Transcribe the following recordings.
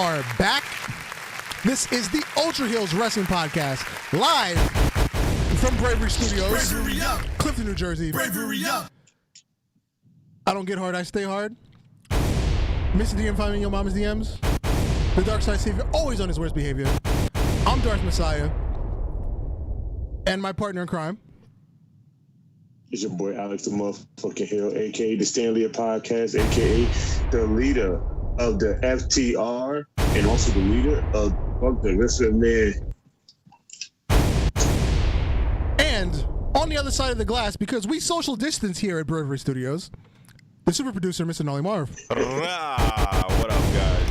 are back. This is the Ultra Heelz Wrestling Podcast, live from Bravery Studios, Clifton, New Jersey. Bravery up. I don't get hard, I stay hard. Mr. DM, find me in your mama's DMs. The Dark Side Savior, always on his worst behavior. I'm Darth Messiah. And my partner in crime. It's your boy Alex the motherfucking Hill, a.k.a. the Stanley Podcast, a.k.a. the leader of the FTR, and also the leader of Fuck the Wrestling Man. And on the other side of the glass, because we social distance here at Bravery Studios, the super producer, Mr. Nolly Marv. What up, guys?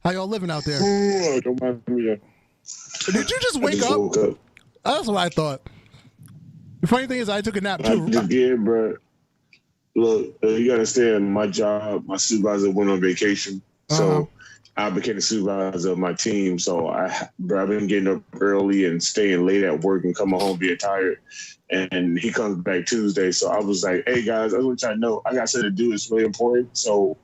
How y'all living out there? Ooh, don't mind me. Did you just wake up? Woke up. That's what I thought. The funny thing is I took a nap too. Yeah, bro. Look, you gotta understand, my job, my supervisor went on vacation. So I became the supervisor of my team. So I've been getting up early and staying late at work and coming home being tired. And he comes back Tuesday. So I was like, hey guys, I want y'all to know I got something to do. It's really important. So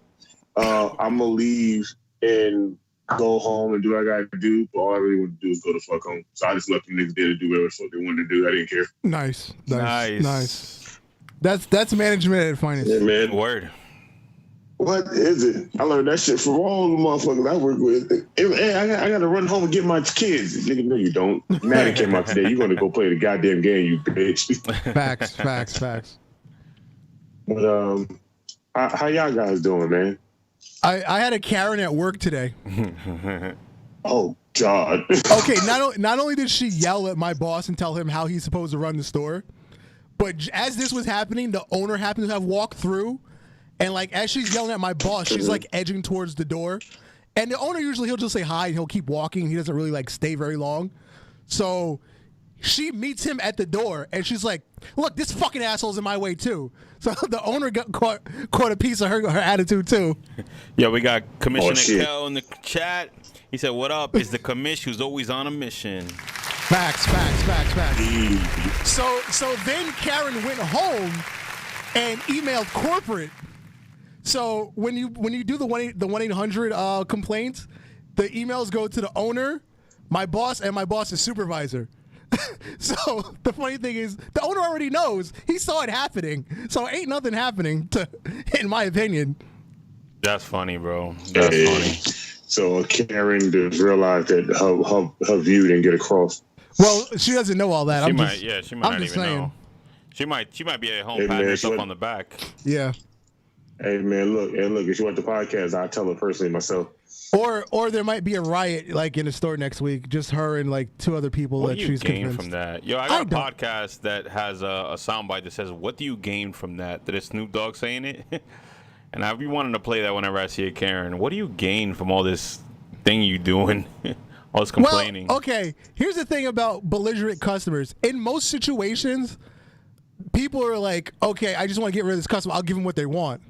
I'm gonna leave and go home and do what I got to do. But all I really want to do is go the fuck home. So I just left the niggas there to do whatever the fuck they wanted to do. I didn't care. Nice. That's management at finest. Yeah, man. Word. What is it? I learned that shit from all the motherfuckers I work with. Hey, I got to run home and get my kids. Nigga, no, you don't. Madden came out today. You're going to go play the goddamn game, you bitch. Facts. But how y'all guys doing, man? I had a Karen at work today. Oh, God. Okay, not only did she yell at my boss and tell him how he's supposed to run the store, but as this was happening, the owner happened to have walked through, and like as she's yelling at my boss, she's like edging towards the door. And the owner usually he'll just say hi and he'll keep walking. He doesn't really like stay very long. So she meets him at the door and she's like, "Look, this fucking asshole's in my way too." So the owner got caught a piece of her attitude too. Yeah, we got Commissioner Kel in the chat. He said, "What up? Is the commish who's always on a mission." Facts. So then Karen went home and emailed corporate. So when you do the 1-800 complaints, the emails go to the owner, my boss, and my boss's supervisor. So the funny thing is, the owner already knows. He saw it happening. So ain't nothing happening, in my opinion. That's funny, bro. That's funny. So Karen just realized that her view didn't get across. Well, she doesn't know all that. She might not even saying. know. She might be at home patting herself on the back. Yeah. Hey man, look, if you want the podcast, I'll tell her personally myself. Or there might be a riot like in the store next week, just her and like two other people what that do you she's gain convinced. from that? Yo, I got a podcast that has a soundbite that says, "What do you gain from that?" That is Snoop Dogg saying it. And I've been wanting to play that whenever I see a Karen. What do you gain from all this thing you doing? All this complaining. Well, okay, here's the thing about belligerent customers. In most situations, people are like, okay, I just want to get rid of this customer. I'll give them what they want.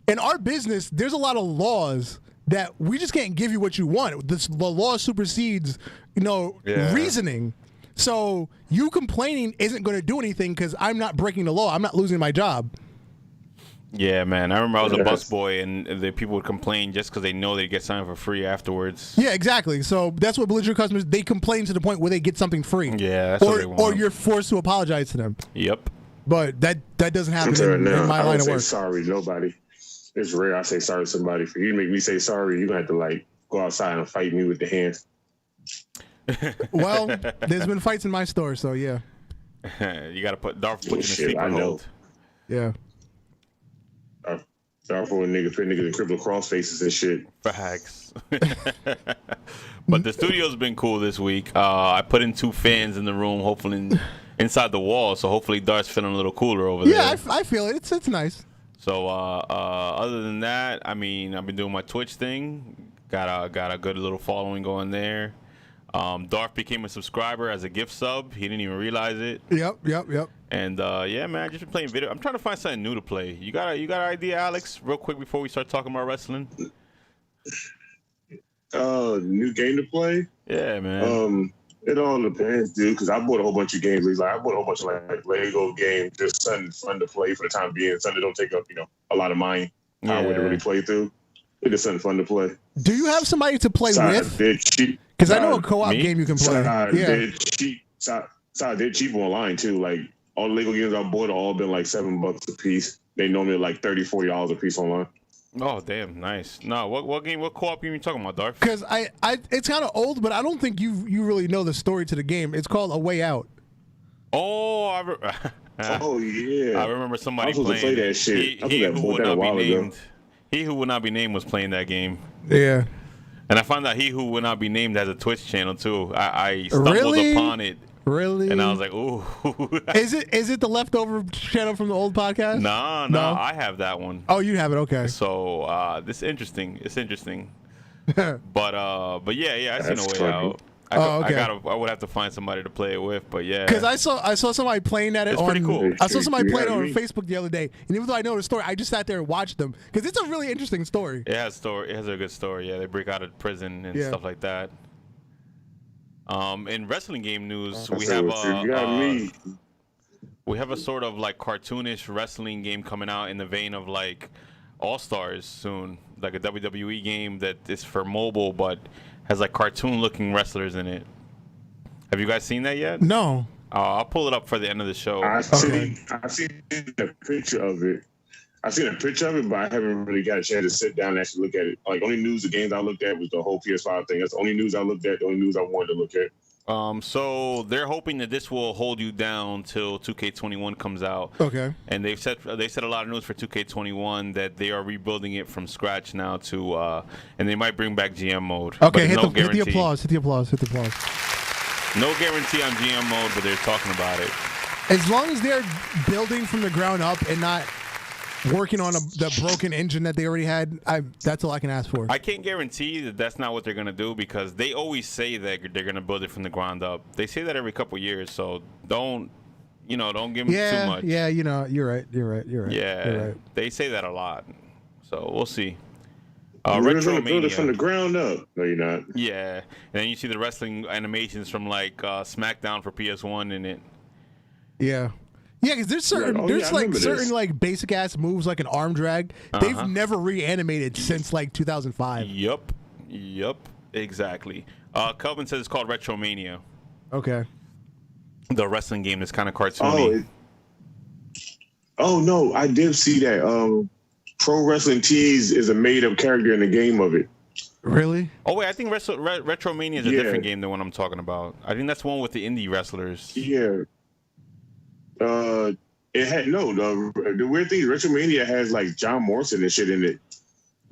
In our business, there's a lot of laws that we just can't give you what you want. The law supersedes, reasoning. So you complaining isn't going to do anything because I'm not breaking the law. I'm not losing my job. Yeah, man. I remember I was a busboy, and the people would complain just because they know they get something for free afterwards. Yeah, exactly. So that's what belligerent customers, they complain to the point where they get something free. Yeah, that's what they want. Or you're forced to apologize to them. Yep. But that doesn't happen in my line of work. Sorry, nobody. It's rare I say sorry to somebody. For you to make me say sorry, you're going to have to go outside and fight me with the hands. Well, there's been fights in my store, so yeah. You got to put you in a sleeper hold. Yeah. Sorry for when niggas put niggas in crippling cross faces and shit. Facts. But the studio's been cool this week. I put in 2 fans in the room, hopefully inside the wall, so hopefully Dart's feeling a little cooler over there. Yeah, I feel it. It's nice. So other than that, I mean, I've been doing my Twitch thing. Got a good little following going there. Darth became a subscriber as a gift sub. He didn't even realize it. Yep. And yeah, man, I just been playing video. I'm trying to find something new to play. You got an idea, Alex? Real quick before we start talking about wrestling. New game to play? Yeah, man. It all depends, dude. Because I bought a whole bunch of games. Like I bought a whole bunch of like Lego games, just something fun to play for the time being. Something that don't take up, a lot of mind power to really play through. It's just something fun to play. Do you have somebody to play with? Because I know a co-op game you can play. They're cheap online too. Like all the Lego games I bought have all been like $7 a piece. They normally like $30, $40 a piece online. Oh damn, nice. No, what co-op game you talking about, Darth? Because it's kind of old, but I don't think you really know the story to the game. It's called A Way Out. Oh, oh yeah. I remember somebody I was supposed to play that shit. He who would not be named was playing that game. Yeah. And I found out he who would not be named has a Twitch channel too. I stumbled upon it. Really? And I was like, ooh. Is it the leftover channel from the old podcast? No, I have that one. Oh, you have it, okay. So this is interesting. It's interesting. but yeah, I seen A Way Out. Okay. I would have to find somebody to play it with, but yeah. Because I saw somebody playing at it. It's pretty cool. I saw somebody playing it on Facebook the other day, and even though I know the story, I just sat there and watched them because it's a really interesting story. It has a good story. Yeah, they break out of prison and stuff like that. In wrestling game news, we have a sort of like cartoonish wrestling game coming out in the vein of like All Stars soon, like a WWE game that is for mobile but has like cartoon-looking wrestlers in it. Have you guys seen that yet? No. I'll pull it up for the end of the show. I've seen a picture of it. I've seen a picture of it, but I haven't really got a chance to sit down and actually look at it. Like, only news, the games I looked at was the whole PS5 thing. That's the only news I looked at, the only news I wanted to look at. So they're hoping that this will hold you down till 2K21 comes out. Okay. And they said a lot of news for 2K21 that they are rebuilding it from scratch now to and they might bring back GM mode. Okay, hit the applause. No guarantee on GM mode, but they're talking about it. As long as they're building from the ground up and not working on the broken engine that they already had, that's all I can ask for. I can't guarantee that that's not what they're going to do because they always say that they're going to build it from the ground up. They say that every couple of years, so don't give them too much. Yeah, you're right. Yeah, you're right. They say that a lot, so we'll see. You're going to build it from the ground up. No, you're not. Yeah, and then you see the wrestling animations from like SmackDown for PS1 in it. Yeah. Yeah, because there's certain like basic ass moves like an arm drag. They've never reanimated since like 2005. Yup, exactly. Kelvin says it's called Retromania. Okay. The wrestling game is kind of cartoony. Oh no, I did see that. Pro Wrestling Tees is a made-up character in the game of it. Really? Oh wait, I think Retromania is a different game than what I'm talking about. I think that's the one with the indie wrestlers. Yeah. It had the weird thing is Retromania has like John Morrison and shit in it.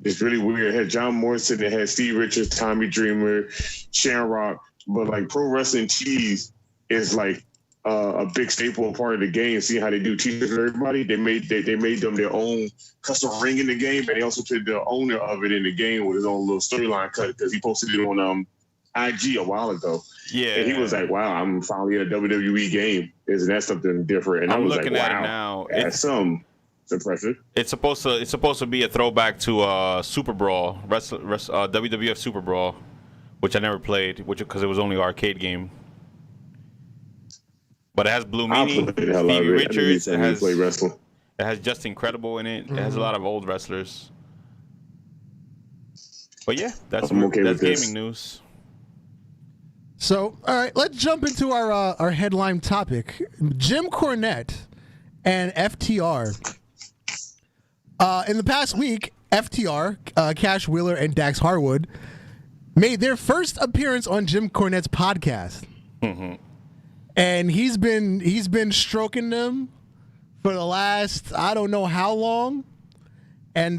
It's really weird. It had John Morrison, it had Steve Richards, Tommy Dreamer, Sharon Rock, but like Pro Wrestling Tees is like a big staple part of the game. See how they do t-shirts for everybody? They made them their own custom ring in the game, and they also put the owner of it in the game with his own little storyline cut because he posted it on IG a while ago. Yeah, and he was like, "Wow, I'm finally in a WWE game. Isn't that something different?" And I'm I was looking like, at "Wow, it now. It's impressive." It's supposed to be a throwback to Super Brawl, WWF Super Brawl, which I never played, because it was only an arcade game. But it has Blue Meanie, Stevie Richards. It has Just Incredible in it. It has a lot of old wrestlers. But yeah, that's gaming news. So, all right, let's jump into our headline topic. Jim Cornette and FTR. In the past week, FTR, Cash Wheeler, and Dax Harwood made their first appearance on Jim Cornette's podcast. Mm-hmm. And he's been stroking them for the last, I don't know how long. And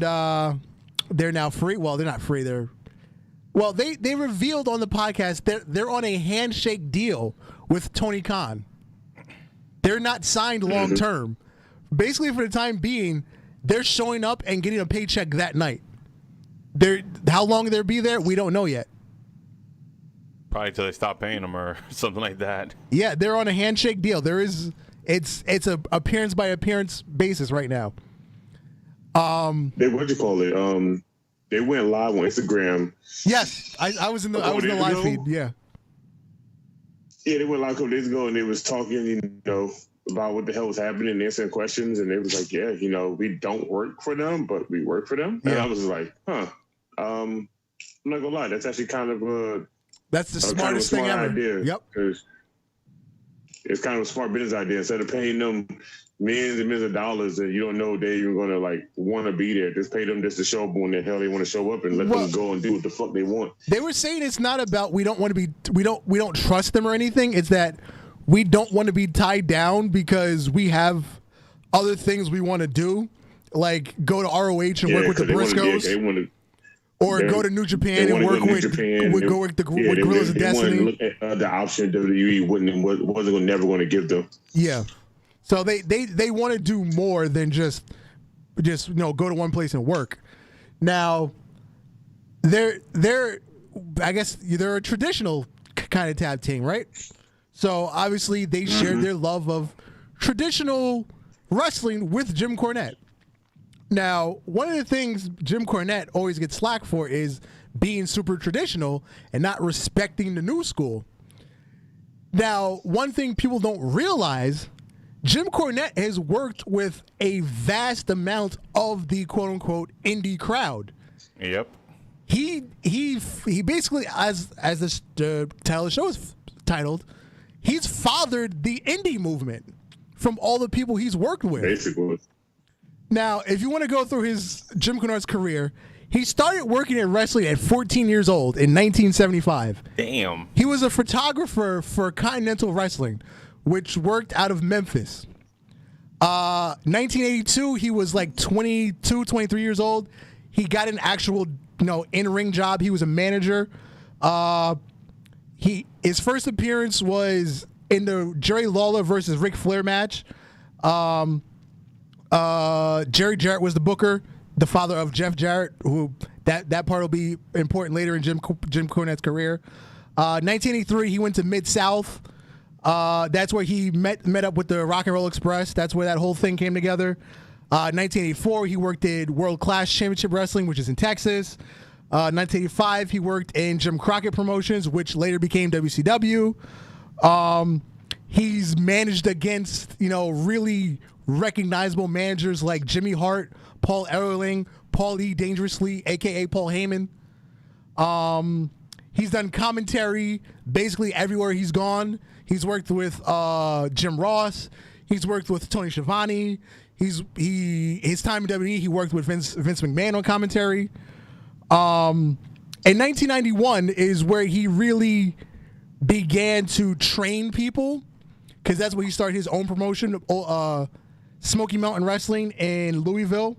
they're now free. Well, they're not free. They revealed on the podcast they're on a handshake deal with Tony Khan. They're not signed long term. Basically, for the time being, they're showing up and getting a paycheck that night. How long they'll be there, we don't know yet. Probably till they stop paying them or something like that. Yeah, they're on a handshake deal. It's a appearance by appearance basis right now. They they went live on Instagram. Yes, I was in the live feed. Yeah. Yeah, they went like a couple days ago and they was talking, about what the hell was happening and answering questions. And they was like, yeah, we don't work for them, but we work for them. And I was like, I'm not gonna lie, that's actually kind of that's the smartest thing ever. Idea. Yep. Because it's kind of a smart business idea. Instead of paying them millions and millions of dollars and you don't know they even gonna want to be there, just pay them just to show up when the hell they want to show up and let them go and do what the fuck they want. They were saying it's not about we don't trust them or anything. It's that we don't want to be tied down because we have other things we want to do, like go to ROH and work with the Briscoes. Or go to New Japan and work with the Gorillas of Destiny. Look at the option WWE wasn't never going to give them. Yeah, so they want to do more than just go to one place and work. Now, they're I guess they're a traditional kind of tag team, right? So obviously they shared their love of traditional wrestling with Jim Cornette. Now, one of the things Jim Cornette always gets slack for is being super traditional and not respecting the new school. Now, one thing people don't realize, Jim Cornette has worked with a vast amount of the quote-unquote indie crowd. Yep. He basically, as the title of the show is titled, he's fathered the indie movement from all the people he's worked with. Basically. Now, if you want to go through his Jim Cornette's career, he started working in wrestling at 14 years old in 1975. Damn. He was a photographer for Continental Wrestling, which worked out of Memphis. 1982, he was like 22, 23 years old. He got an actual, in-ring job. He was a manager. His first appearance was in the Jerry Lawler versus Ric Flair match. Jerry Jarrett was the booker, the father of Jeff Jarrett, who that part will be important later in Jim Cornette's career. 1983, he went to Mid-South. That's where he met up with the Rock and Roll Express. That's where that whole thing came together. 1984, he worked at World Class Championship Wrestling, which is in Texas. 1985, he worked in Jim Crockett Promotions, which later became WCW. He's managed against, really recognizable managers like Jimmy Hart, Paul Ellering, Paul E. Dangerously, a.k.a. Paul Heyman. He's done commentary basically everywhere he's gone. He's worked with Jim Ross. He's worked with Tony Schiavone. His time in WWE, he worked with Vince McMahon on commentary. In 1991 is where he really began to train people, because that's where he started his own promotion, Smoky Mountain Wrestling in Louisville.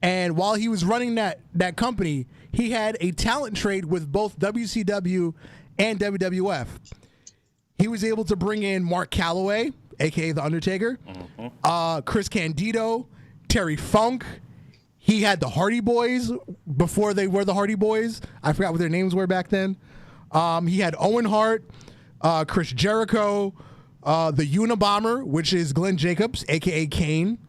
And while he was running that company, he had a talent trade with both WCW and WWF. He was able to bring in Mark Calloway, a.k.a. The Undertaker, Chris Candido, Terry Funk. He had the Hardy Boys before they were the Hardy Boys. I forgot what their names were back then. He had Owen Hart, Chris Jericho, the Unabomber, which is Glenn Jacobs, a.k.a. Kane.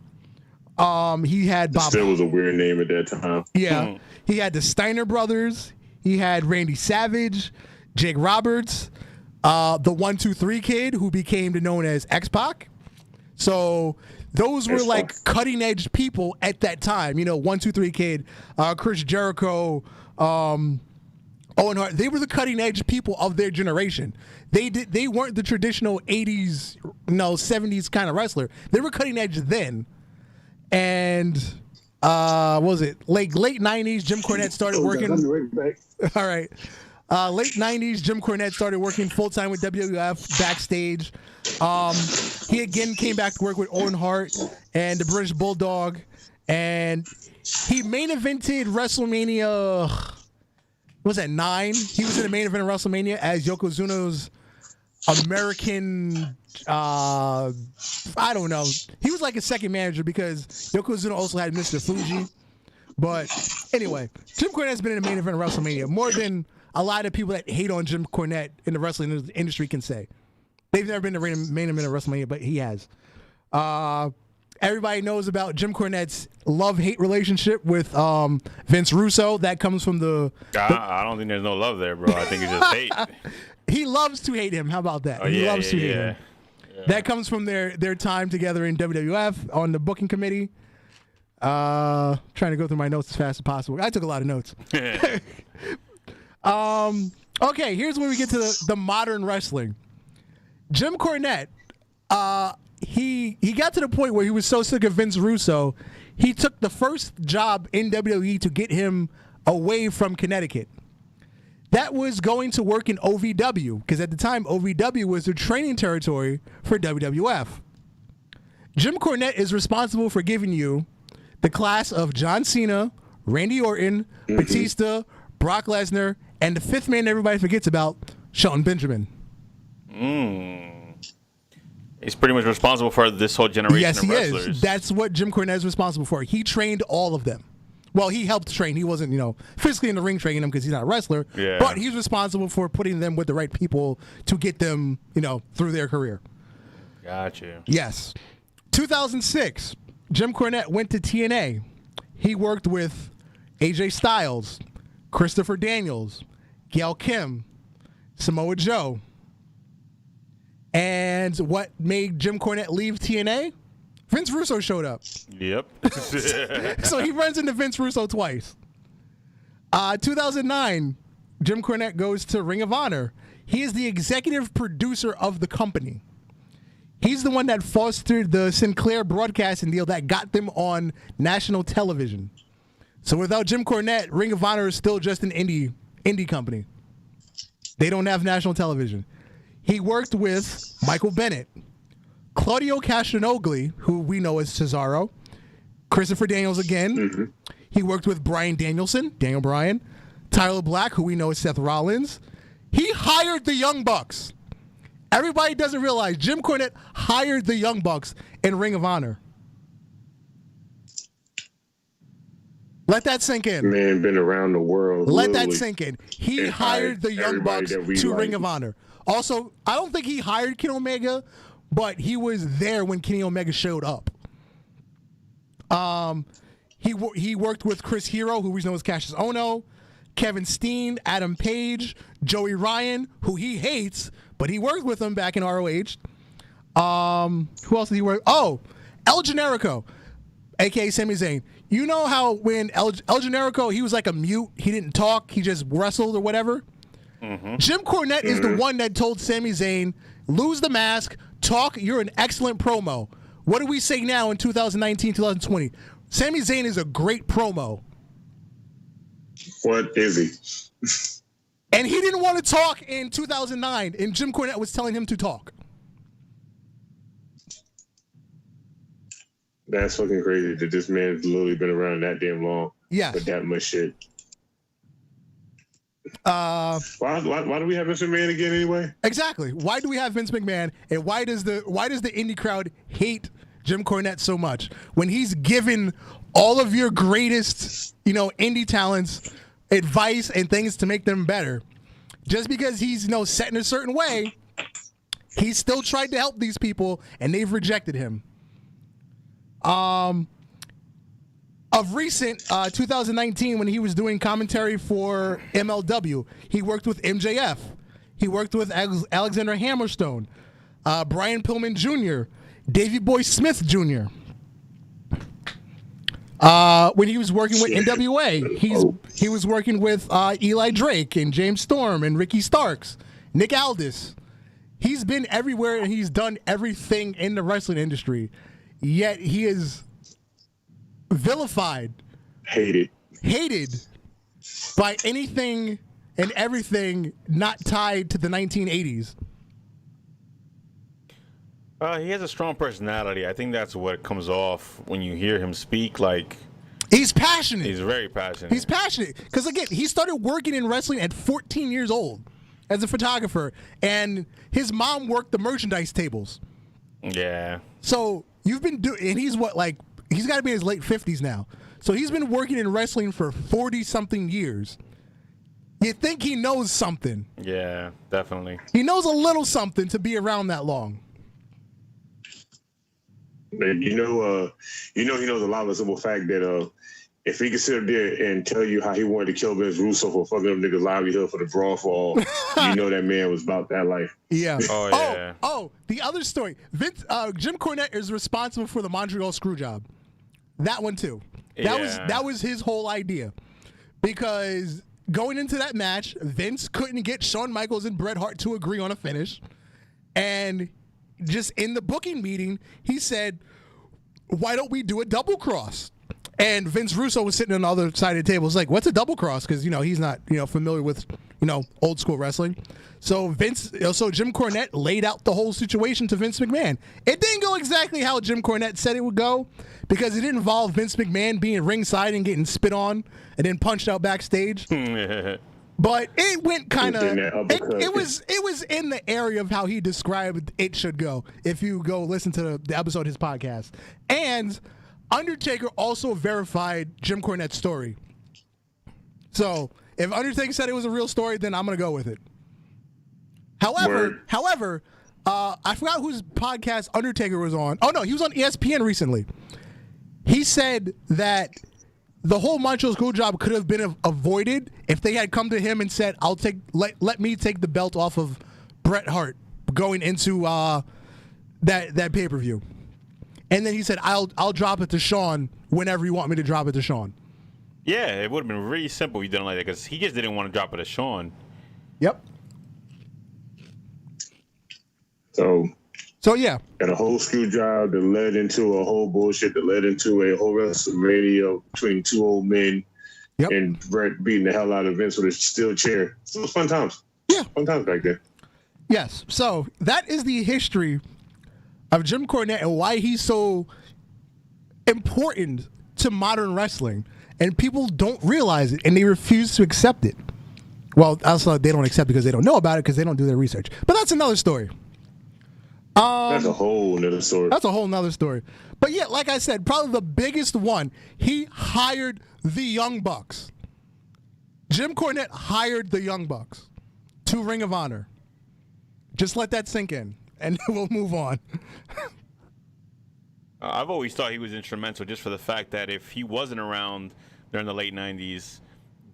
He had Bob. Still was a weird name at that time. Yeah. He had the Steiner brothers. He had Randy Savage, Jake Roberts, the 1-2-3 Kid, who became known as X-Pac. So those were like cutting edge people at that time. 1-2-3 Kid, Chris Jericho, Owen Hart. They were the cutting edge people of their generation. They weren't the traditional 80s, 70s kind of wrestler. They were cutting edge then. And what was it? Like late 90s, Jim Cornette started working. I'll be right back. All right. Late 90s, Jim Cornette started working full-time with WWF backstage. He again came back to work with Owen Hart and the British Bulldog. And he main evented WrestleMania, what was that, 9? He was in the main event of WrestleMania as Yokozuna's American, I don't know. He was like a second manager because Yokozuna also had Mr. Fuji. But anyway, Jim Cornette's been in the main event of WrestleMania more than a lot of people that hate on Jim Cornette in the wrestling industry can say. They've never been to the main event of WrestleMania, but he has. Everybody knows about Jim Cornette's love-hate relationship with Vince Russo. That comes from the... I don't think there's no love there, bro. I think it's just hate. He loves to hate him. How about that? Oh, He yeah, loves to hate yeah. him. That comes from their time together in WWF on the booking committee. Trying to go through my notes as fast as possible. I took a lot of notes. Okay, here's where we get to the modern wrestling. Jim Cornette, he got to the point where he was so sick of Vince Russo, he took the first job in WWE to get him away from Connecticut. That was going to work in OVW, because at the time, OVW was the training territory for WWF. Jim Cornette is responsible for giving you the class of John Cena, Randy Orton, Batista, Brock Lesnar, and the fifth man everybody forgets about, Shelton Benjamin. He's pretty much responsible for this whole generation of wrestlers. Is. That's what Jim Cornette is responsible for. He trained all of them. Well, he helped train. He wasn't, physically in the ring training them because he's not a wrestler. Yeah. But he's responsible for putting them with the right people to get them, through their career. Gotcha. Yes. 2006, Jim Cornette went to TNA. He worked with AJ Styles, Christopher Daniels, Gail Kim, Samoa Joe. And what made Jim Cornette leave TNA? Vince Russo showed up. Yep. So he runs into Vince Russo twice. 2009, Jim Cornette goes to Ring of Honor. He is the executive producer of the company. He's the one that fostered the Sinclair broadcasting deal that got them on national television. So without Jim Cornette, Ring of Honor is still just an indie company. They don't have national television. He worked with Michael Bennett, Claudio Castagnoli, who we know as Cesaro, Christopher Daniels again. He worked with Bryan Danielson, Daniel Bryan, Tyler Black, who we know as Seth Rollins. He hired the Young Bucks. Everybody doesn't realize Jim Cornette hired the Young Bucks in Ring of Honor. Let that sink in. Man, been around the world. Let that sink in. He hired the Young Bucks to Ring of Honor. Also, I don't think he hired Kenny Omega, but he was there when Kenny Omega showed up. He worked with Chris Hero, who we know as Cassius Ohno, Kevin Steen, Adam Page, Joey Ryan, who he hates, but he worked with him back in ROH. Who else did he work? Oh, El Generico, a.k.a. Sami Zayn. You know how when El Generico, he was like a mute, he didn't talk, he just wrestled or whatever? Jim Cornette is the one that told Sami Zayn, lose the mask, talk, you're an excellent promo. What do we say now in 2019, 2020? Sami Zayn is a great promo. What is he? And he didn't want to talk in 2009, and Jim Cornette was telling him to talk. That's fucking crazy that this man's literally been around that damn long. Yes. With that much shit. Why do we have Vince McMahon again anyway? Exactly. Why do we have Vince McMahon, and why does the indie crowd hate Jim Cornette so much when he's given all of your greatest, indie talents advice and things to make them better? Just because he's, set in a certain way, he's still tried to help these people, and they've rejected him. Of recent, 2019, when he was doing commentary for MLW, he worked with MJF. He worked with Alexander Hammerstone, Brian Pillman Jr., Davey Boy Smith Jr. When he was working with NWA, he was working with Eli Drake and James Storm and Ricky Starks, Nick Aldis. He's been everywhere and he's done everything in the wrestling industry. Yet he is vilified, hated by anything and everything not tied to the 1980s. He has a strong personality. I think that's what comes off when you hear him speak. Like, he's passionate. He's very passionate. He's passionate because, again, he started working in wrestling at 14 years old as a photographer, and his mom worked the merchandise tables. Yeah. So you've been doing, and he's he's got to be in his late 50s now. So he's been working in wrestling for 40-something years. You think he knows something. Yeah, definitely. He knows a little something to be around that long. And he knows a lot of the simple fact that if he could sit there and tell you how he wanted to kill Vince Russo for fucking up niggas' livelihood for the brawl for all, you know that man was about that life. Yeah. Oh, yeah. Oh, the other story. Jim Cornette is responsible for the Montreal Screwjob. That one too. That was his whole idea. Because going into that match, Vince couldn't get Shawn Michaels and Bret Hart to agree on a finish. And just in the booking meeting, he said, why don't we do a double cross? And Vince Russo was sitting on the other side of the table. It's like, what's a double cross? Because, he's not, familiar with, old school wrestling. So Jim Cornette laid out the whole situation to Vince McMahon. It didn't go exactly how Jim Cornette said it would go, because it didn't involve Vince McMahon being ringside and getting spit on and then punched out backstage. But it went kind of, it was in the area of how he described it should go, if you go listen to the episode of his podcast. And Undertaker also verified Jim Cornette's story. So if Undertaker said it was a real story, then I'm going to go with it. However, I forgot whose podcast Undertaker was on. Oh, no, he was on ESPN recently. He said that the whole Montreal Screwjob could have been avoided if they had come to him and said, let me take the belt off of Bret Hart going into that pay-per-view. And then he said, I'll drop it to Shawn whenever you want me to drop it to Shawn. Yeah, it would have been really simple if you didn't like that, because he just didn't want to drop it to Shawn. Yep. So yeah. And a whole screw job that led into a whole bullshit that led into a whole WrestleMania between two old men. Yep. And Bret beating the hell out of Vince with a steel chair. So it was fun times. Yeah. Fun times back there. Yes. So that is the history of Jim Cornette and why he's so important to modern wrestling. And people don't realize it, and they refuse to accept it. Well, also, they don't accept it because they don't know about it, because they don't do their research. But that's another story. That's a whole nother story. That's a whole nother story. But yeah, like I said, probably the biggest one, he hired the Young Bucks. Jim Cornette hired the Young Bucks to Ring of Honor. Just let that sink in, and we'll move on. I've always thought he was instrumental, just for the fact that if he wasn't around during the late 90s,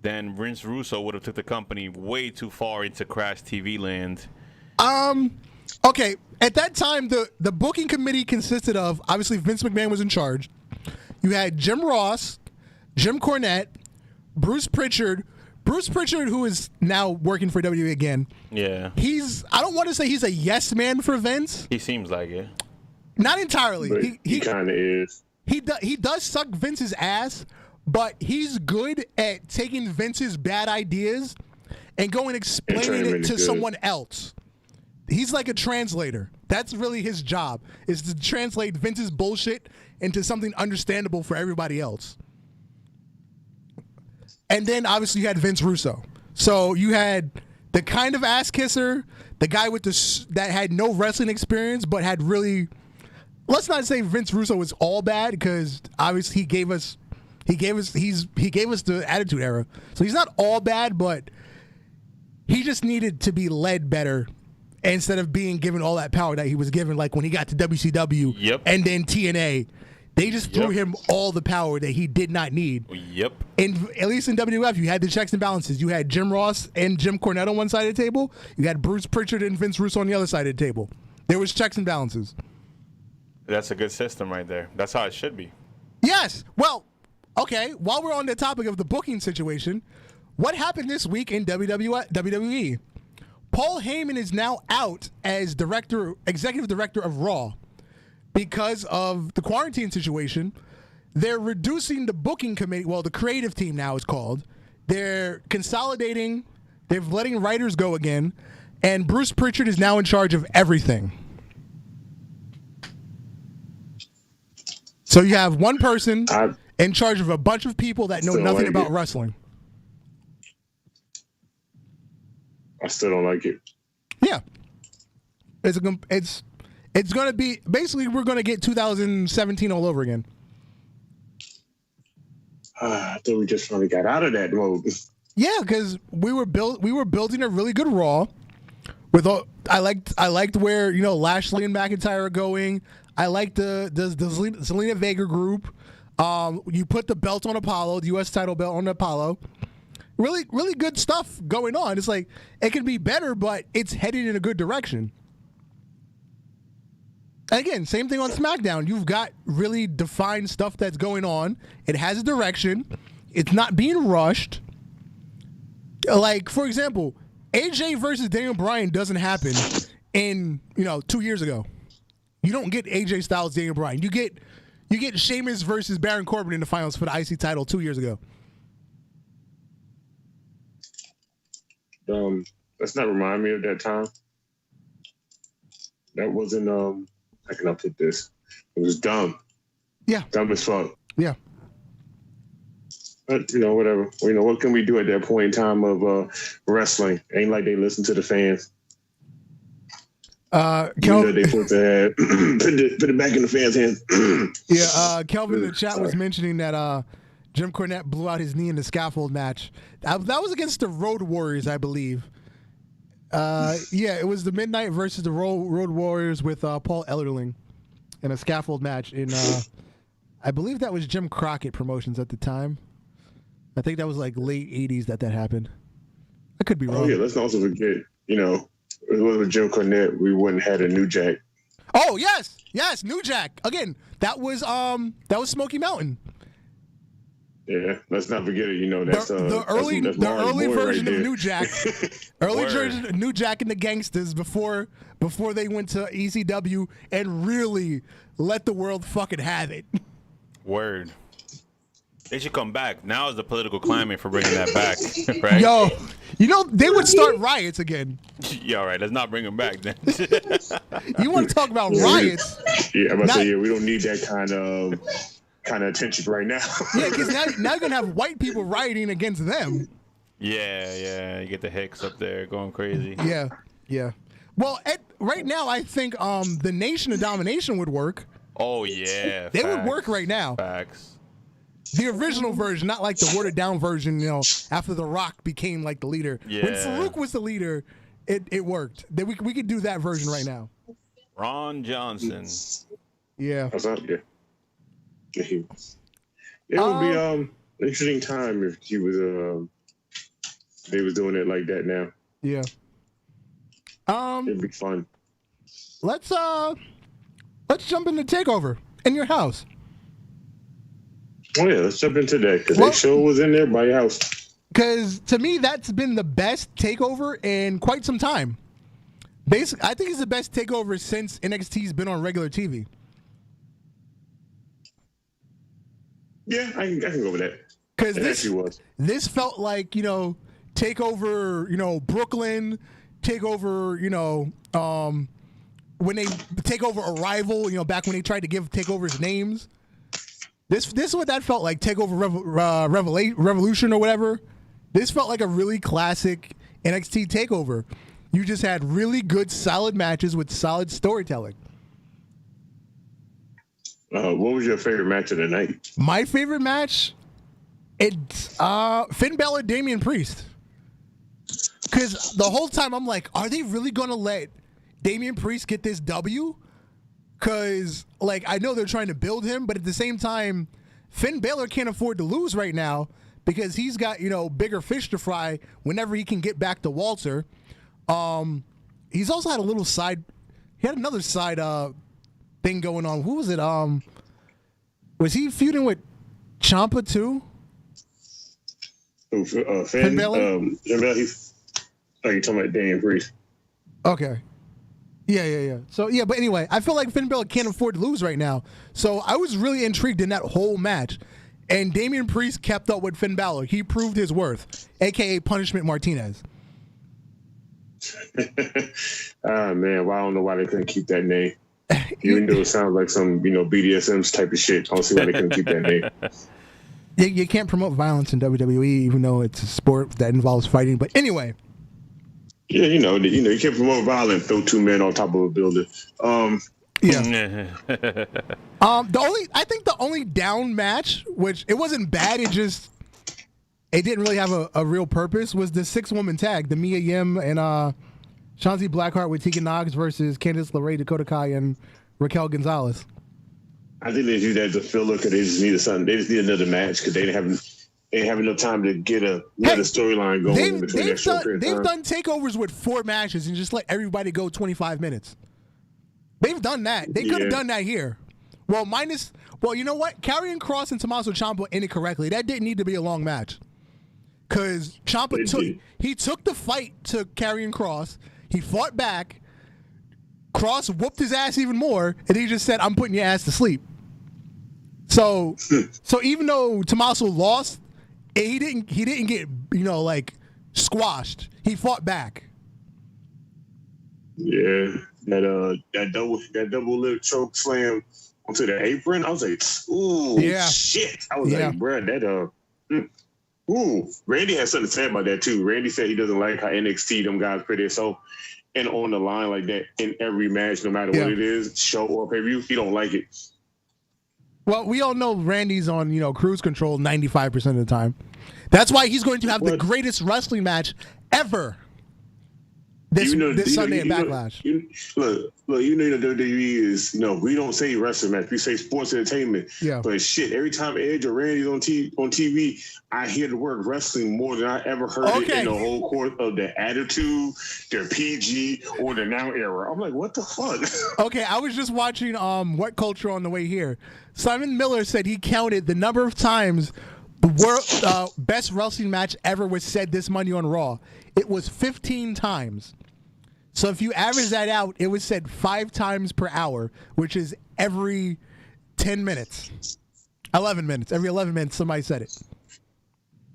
then Vince Russo would have took the company way too far into crash TV land. Okay, at that time, the booking committee consisted of, obviously, Vince McMahon was in charge. You had Jim Ross, Jim Cornette, Bruce Pritchard, who is now working for WWE again. Yeah. I don't want to say he's a yes man for Vince. He seems like it. Not entirely. But he kind of is. He does suck Vince's ass, but he's good at taking Vince's bad ideas and going and explaining it to someone else. He's like a translator. That's really his job, is to translate Vince's bullshit into something understandable for everybody else. And then obviously you had Vince Russo. So you had the kind of ass kisser, the guy with that had no wrestling experience but had really. Let's not say Vince Russo was all bad, because obviously he gave us the Attitude Era. So he's not all bad, but he just needed to be led better instead of being given all that power that he was given, like when he got to WCW and then TNA. They just threw him all the power that he did not need. Yep. And at least in WWF, you had the checks and balances. You had Jim Ross and Jim Cornette on one side of the table. You had Bruce Pritchard and Vince Russo on the other side of the table. There was checks and balances. That's a good system right there. That's how it should be. Yes. Well, okay, while we're on the topic of the booking situation, what happened this week in WWE? Paul Heyman is now out as executive director of Raw. Because of the quarantine situation, they're reducing the booking committee. Well, the creative team now is called. They're consolidating. They're letting writers go again. And Bruce Pritchard is now in charge of everything. So you have one person in charge of a bunch of people that know nothing about wrestling. I still don't like it. Yeah. It's going to be, basically, we're going to get 2017 all over again. I thought we just finally got out of that mode. Yeah, because we were building a really good Raw. I liked where Lashley and McIntyre are going. I liked the Zelina Vega group. You put the belt on Apollo, the U.S. title belt on Apollo. Really, really good stuff going on. It's like it can be better, but it's headed in a good direction. And again, same thing on SmackDown. You've got really defined stuff that's going on. It has a direction. It's not being rushed. Like, for example, AJ versus Daniel Bryan doesn't happen in 2 years ago. You don't get AJ Styles, Daniel Bryan. You get Sheamus versus Baron Corbin in the finals for the IC title 2 years ago. Let's not remind me of that time. That wasn't how can I put this? It was dumb. Yeah. Dumb as fuck. Yeah. But whatever. What can we do at that point in time of wrestling? Ain't like they listen to the fans. They put that put it back in the fans' hands. Yeah, Kelvin in the chat was mentioning that Jim Cornette blew out his knee in the scaffold match. That was against the Road Warriors, I believe. Yeah, it was the Midnight versus the Road Warriors with Paul Ellerling in a scaffold match in I believe that was Jim Crockett Promotions at the time. I think that was like late 80s that happened. I could be wrong. Oh yeah, let's not also forget, if it wasn't Jim Cornette, we wouldn't have had a New Jack. Oh yes, New Jack. Again, that was Smoky Mountain. Yeah, let's not forget it. That's the early version of New Jack, early Word. version of New Jack and the Gangsters before they went to ECW and really let the world fucking have it. Word. They should come back. Now is the political climate for bringing that back, right? Yo, they would start riots again. Yeah, all right. Let's not bring them back then. You want to talk about riots? Yeah, I'm about to say, we don't need that kind of attention right now. Yeah, because now you're gonna have white people rioting against them. Yeah. You get the Hicks up there going crazy. Yeah. Well, right now, I think the Nation of Domination would work. Oh yeah, they would work right now. Facts. The original version, not like the watered down version, after The Rock became like the leader. Yeah. When Farouk was the leader, it worked. We could do that version right now. Ron Johnson. Yeah. What's up? Yeah. It would be an interesting time if he was they was doing it like that now. Yeah. It'd be fun. Let's jump into Takeover in your house. Oh yeah, let's jump into that because that show was in there by your house. Because to me, that's been the best Takeover in quite some time. Basically, I think it's the best Takeover since NXT's been on regular TV. Yeah, I can go with that. Because this felt like Takeover, Brooklyn, Takeover, when they Takeover Arrival, back when they tried to give Takeovers names. This is what that felt like, Takeover Revolution or whatever. This felt like a really classic NXT Takeover. You just had really good, solid matches with solid storytelling. What was your favorite match of the night? My favorite match, it's Finn Balor, Damian Priest. Because the whole time I'm like, are they really going to let Damian Priest get this W? Because, I know they're trying to build him, but at the same time, Finn Balor can't afford to lose right now because he's got, bigger fish to fry whenever he can get back to Walter. He's also had a little side, he had another side thing going on. Who was it? Was he feuding with Ciampa too? Finn Balor? You're talking about Damian Priest. Okay. Yeah. So, but anyway, I feel like Finn Balor can't afford to lose right now. So I was really intrigued in that whole match. And Damian Priest kept up with Finn Balor. He proved his worth, a.k.a. Punishment Martinez. Man, well, I don't know why they couldn't keep that name. Even though it sounds like some, BDSM type of shit. I don't see why they couldn't keep that name. You can't promote violence in WWE, even though it's a sport that involves fighting. But anyway. Yeah, you can't promote violence, throw two men on top of a building. Yeah. I think the only down match, which it wasn't bad, it didn't really have a real purpose, was the 6-woman tag, the Mia Yim and Shotzi Blackheart with Tegan Nox versus Candice LeRae, Dakota Kai, and Raquel Gonzalez. I think they do that as a filler because they just needed something. They just need another match because they didn't have enough time to get another storyline going in between that short period of time. They've done takeovers with 4 matches and just let everybody go 25 minutes. They've done that. They could have done that here. Well, you know what? Karrion Kross and Tommaso Ciampa ended correctly. That didn't need to be a long match. Because Ciampa took the fight to Karrion Kross. He fought back. Kross whooped his ass even more, and he just said, "I'm putting your ass to sleep." So even though Tommaso lost, he didn't get squashed. He fought back. Yeah, that double lip choke slam onto the apron. I was like, ooh, shit. I was like, bro, ooh. Randy has something to say about that too. Randy said he doesn't like how NXT them guys put it so and on the line like that in every match, no matter what it is, show or pay-per-view. He don't like it. Well, we all know Randy's on, cruise control 95% of the time. That's why he's going to have the greatest wrestling match ever this Sunday at Backlash. Look, WWE is, we don't say wrestling match. We say sports entertainment. Yeah. But shit, every time Edge or Randy's on TV, I hear the word wrestling more than I ever heard it in the whole course of the Attitude, the PG, or the Now era. I'm like, what the fuck? Okay, I was just watching What Culture on the way here. Simon Miller said he counted the number of times the world best wrestling match ever was said this Monday on Raw. It was 15 times. So if you average that out, it was said 5 times per hour, which is every 10 minutes. 11 minutes. Every 11 minutes, somebody said it.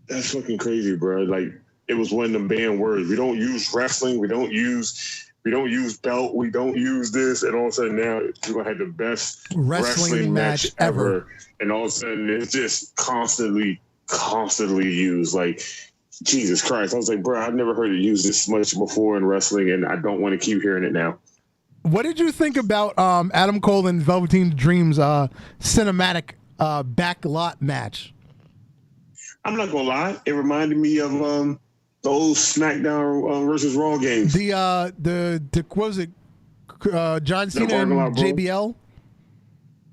That's fucking crazy, bro. Like, it was one of them banned words. We don't use wrestling. We don't use belt. We don't use this. And all of a sudden now we're going to have the best wrestling match ever. And all of a sudden it's just constantly used. Like, Jesus Christ. I was like, bro, I've never heard it used this much before in wrestling, and I don't want to keep hearing it now. What did you think about Adam Cole and Velveteen Dream's cinematic backlot match? I'm not going to lie. It reminded me of those SmackDown versus Raw games. The what was it? John Cena and JBL?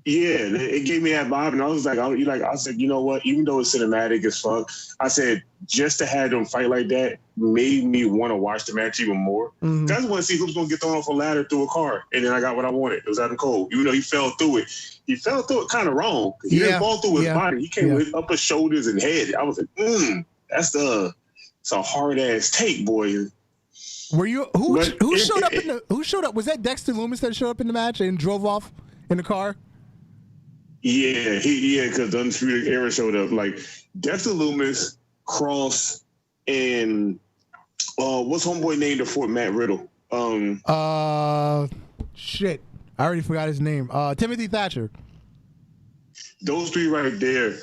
Yeah, it gave me that vibe, and I was like, I said, you know what? Even though it's cinematic as fuck, I said just to have them fight like that made me want to watch the match even more. I just want to see who's gonna get thrown off a ladder through a car, and then I got what I wanted. It was Adam Cole, even though he fell through it. He fell through it kind of wrong. He didn't fall through his body. He came with upper shoulders and head. I was like, it's a hard ass take, boy. Were you who showed up who showed up? Was that Dexter Lumis that showed up in the match and drove off in the car? Yeah, because the Undisputed Era showed up. Like Dexter Lumis, Cross, and what's homeboy named before Matt Riddle? Shit, I already forgot his name. Timothy Thatcher. Those three right there,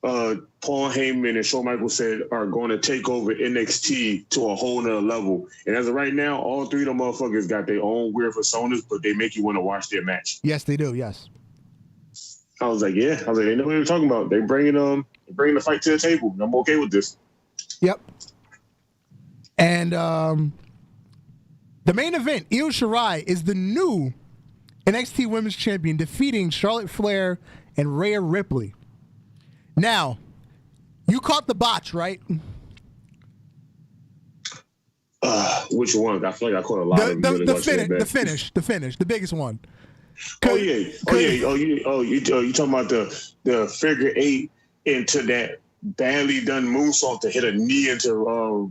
Paul Heyman and Shawn Michaels said are going to take over NXT to a whole nother level. And as of right now, all three of them motherfuckers got their own weird personas, but they make you want to watch their match. Yes, they do. Yes. I was like, they know what they were talking about. They bringing the fight to the table. I'm okay with this. Yep. And the main event, Io Shirai is the new NXT Women's Champion, defeating Charlotte Flair and Rhea Ripley. Now, you caught the botch, right? Which one? I feel like I caught a lot of them. The finish, the biggest one. You talking about the figure 8 into that badly done moonsault to hit a knee into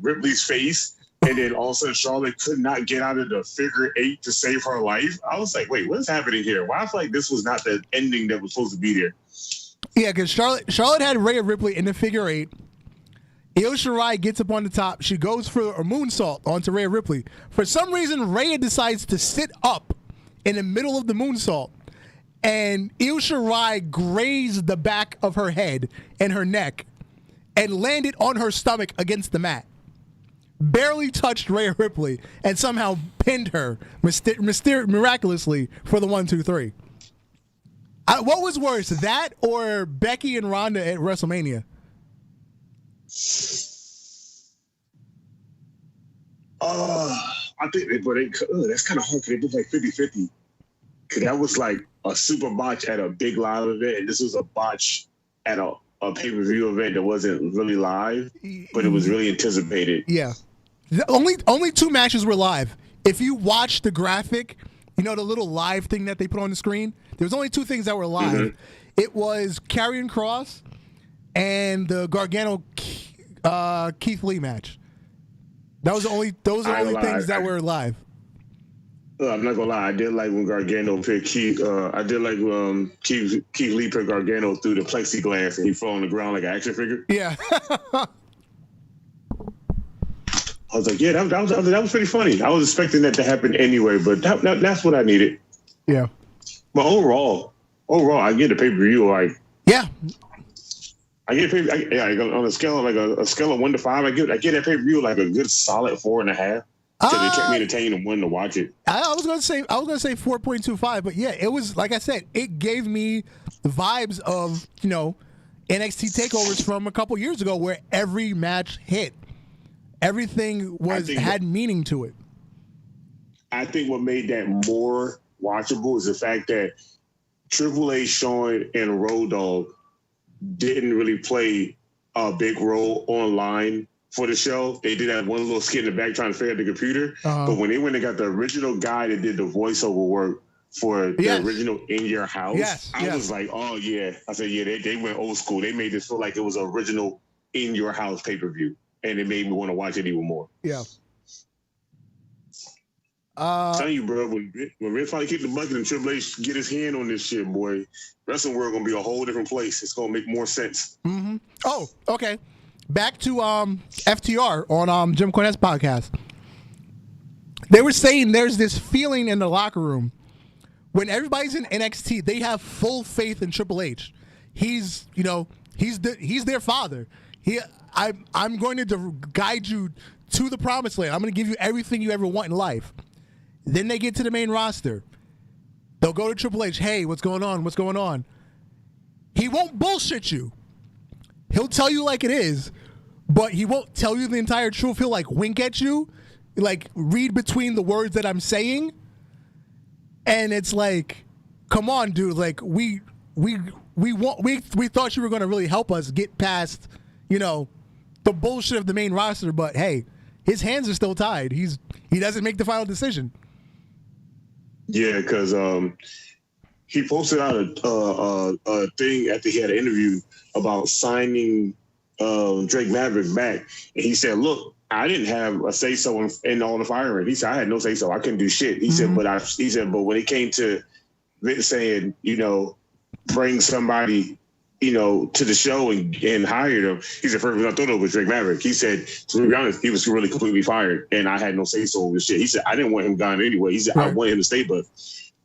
Ripley's face, and then all of a sudden Charlotte could not get out of the figure 8 to save her life. I was like, wait, what's happening here? Why I feel like this was not the ending that was supposed to be there. Yeah, because Charlotte had Rhea Ripley in the figure 8. Io Shirai gets up on the top. She goes for a moonsault onto Rhea Ripley. For some reason, Rhea decides to sit up in the middle of the moonsault, and Io Shirai grazed the back of her head and her neck and landed on her stomach against the mat. Barely touched Rhea Ripley and somehow pinned her miraculously for the 1, 2, 3. What was worse, that or Becky and Ronda at WrestleMania? I think that's kind of hard because they both like 50-50. Cause that was like a super botch at a big live event, and this was a botch at a pay-per-view event that wasn't really live, but it was really anticipated. Yeah. The only 2 matches were live. If you watch the graphic, you know, the little live thing that they put on the screen, there was only 2 things that were live. Mm-hmm. It was Karrion Kross and the Gargano Keith Lee match. Those are the only things that were live. I'm not gonna lie, I did like when Gargano picked Keith. I did like Keith Lee picked Gargano through the plexiglass and he fell on the ground like an action figure. Yeah. I was like, yeah, that was pretty funny. I was expecting that to happen anyway, but that's what I needed. Yeah. But overall, I get the pay-per-view like. Yeah. I get on a scale of like a scale of 1 to 5. I get that pay-per-view like a good solid 4.5. Because it kept me entertained and wanting to watch it. I was gonna say 4.25, but yeah, it was like I said, it gave me the vibes of, you know, NXT takeovers from a couple years ago where every match hit. Everything had meaning to it. I think what made that more watchable is the fact that Triple H, Shawn, and Road Dogg didn't really play a big role online for the show. They did have one little skit in the back trying to figure out the computer. But when they went and got the original guy that did the voiceover work for the original In Your House, I was like, oh yeah. I said, yeah, they went old school. They made this feel like it was an original In Your House pay-per-view. And it made me want to watch it even more. Yeah. I'm telling you, bro, when Red finally kick the bucket and Triple H get his hand on this shit, boy, wrestling world gonna be a whole different place. It's gonna make more sense. Mm-hmm. Oh, okay. Back to FTR on Jim Cornette's podcast. They were saying there's this feeling in the locker room when everybody's in NXT, they have full faith in Triple H. He's their father. I'm going to guide you to the promised land. I'm going to give you everything you ever want in life. Then they get to the main roster. They'll go to Triple H. Hey, what's going on? What's going on? He won't bullshit you. He'll tell you like it is, but he won't tell you the entire truth. He'll like wink at you, like read between the words that I'm saying. And it's like, come on, dude. Like we thought you were going to really help us get past, you know, the bullshit of the main roster. But hey, his hands are still tied. He doesn't make the final decision. Yeah, because he posted out a thing after he had an interview about signing Drake Maverick back, and he said, "Look, I didn't have a say so in all the firing." He said, "I had no say so. I couldn't do shit." He said, "But when it came to Vince saying, you know, bring somebody, you know, to the show and hire them," he said, "First, I thought it was Drake Maverick." He said, "To be honest, he was really completely fired, and I had no say so over shit." He said, "I didn't want him gone anyway." He said, "I wanted him to stay, but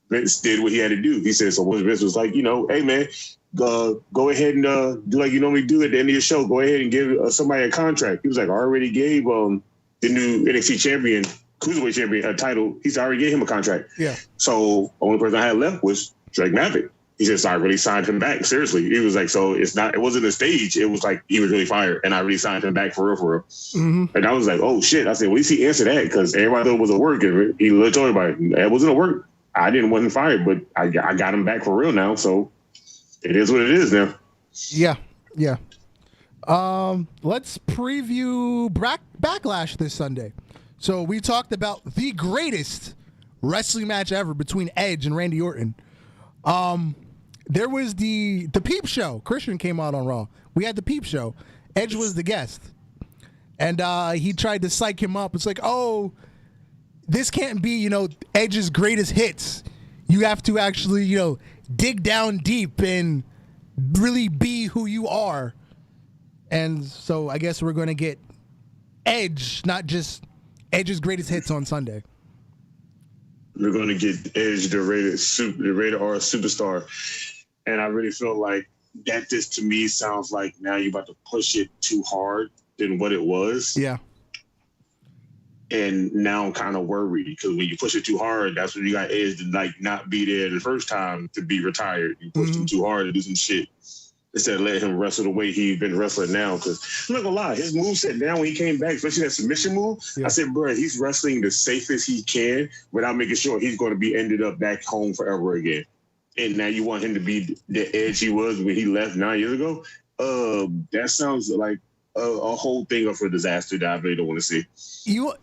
Vince did what he had to do." He said, "So when Vince was like, you know, hey man, go ahead and do like you normally do at the end of your show. Go ahead and give somebody a contract." He was like, "I already gave the new NXT champion, cruiserweight champion, a title." He said, "I already gave him a contract." Yeah. So the only person I had left was Drake Maverick. He said, "So I really signed him back. Seriously." He was like, "So it wasn't a stage. It was like he was really fired, and I really signed him back for real, for real." Mm-hmm. And I was like, "Oh shit!" I said, "Well, at least he answered that because everybody thought it was a work." And he literally told everybody it wasn't a work. I didn't want him fired, but I got him back for real now. So it is what it is now. Yeah, yeah. Let's preview Backlash this Sunday. So we talked about the greatest wrestling match ever between Edge and Randy Orton. There was the Peep Show. Christian came out on Raw. We had the Peep Show. Edge was the guest. And he tried to psych him up. It's like, oh, this can't be, you know, Edge's greatest hits. You have to actually, you know, dig down deep and really be who you are. And so I guess we're going to get Edge, not just Edge's greatest hits on Sunday. We're going to get Edge, the rated R superstar. And I really feel like that just to me sounds like now you're about to push it too hard than what it was. Yeah. And now I'm kind of worried because when you push it too hard, that's when you got Edge to like not be there the first time to be retired. You pushed him too hard to do some shit. instead of letting him wrestle the way he's been wrestling now. Because I'm not gonna lie, his moveset now when he came back, especially that submission move, I said, bro, he's wrestling the safest he can without making sure he's going to be ended up back home forever again. And now you want him to be the edge he was when he left 9 years ago? That sounds like a whole thing of a disaster that I really don't want to see. You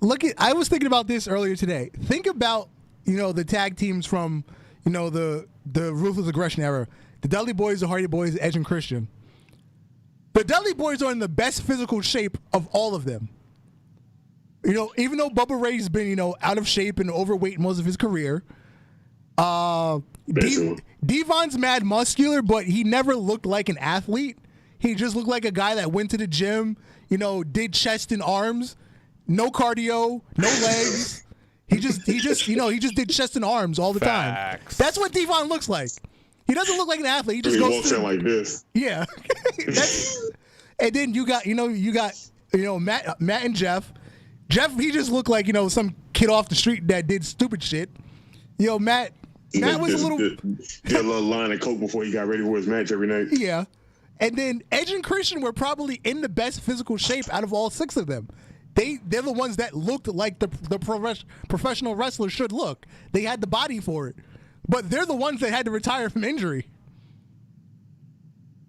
look at. I was thinking about this earlier today. Think about the tag teams from the Ruthless Aggression era. The Dudley Boys, the Hardy Boys, Edge and Christian. The Dudley Boys are in the best physical shape of all of them. Even though Bubba Ray's been out of shape and overweight most of his career. Devon's mad muscular, but he never looked like an athlete. He just looked like a guy that went to the gym, did chest and arms, no cardio, no legs. He just did chest and arms all the time. That's what Devon looks like. He doesn't look like an athlete. He just goes walks in like this. Yeah. And then you got Matt and Jeff. Jeff, he just looked like some kid off the street that did stupid shit. Matt was a little did a little line of coke before he got ready for his match every night. Yeah. And then Edge and Christian were probably in the best physical shape out of all six of them. They're the ones that looked like the professional wrestler should look. They had the body for it. But they're the ones that had to retire from injury.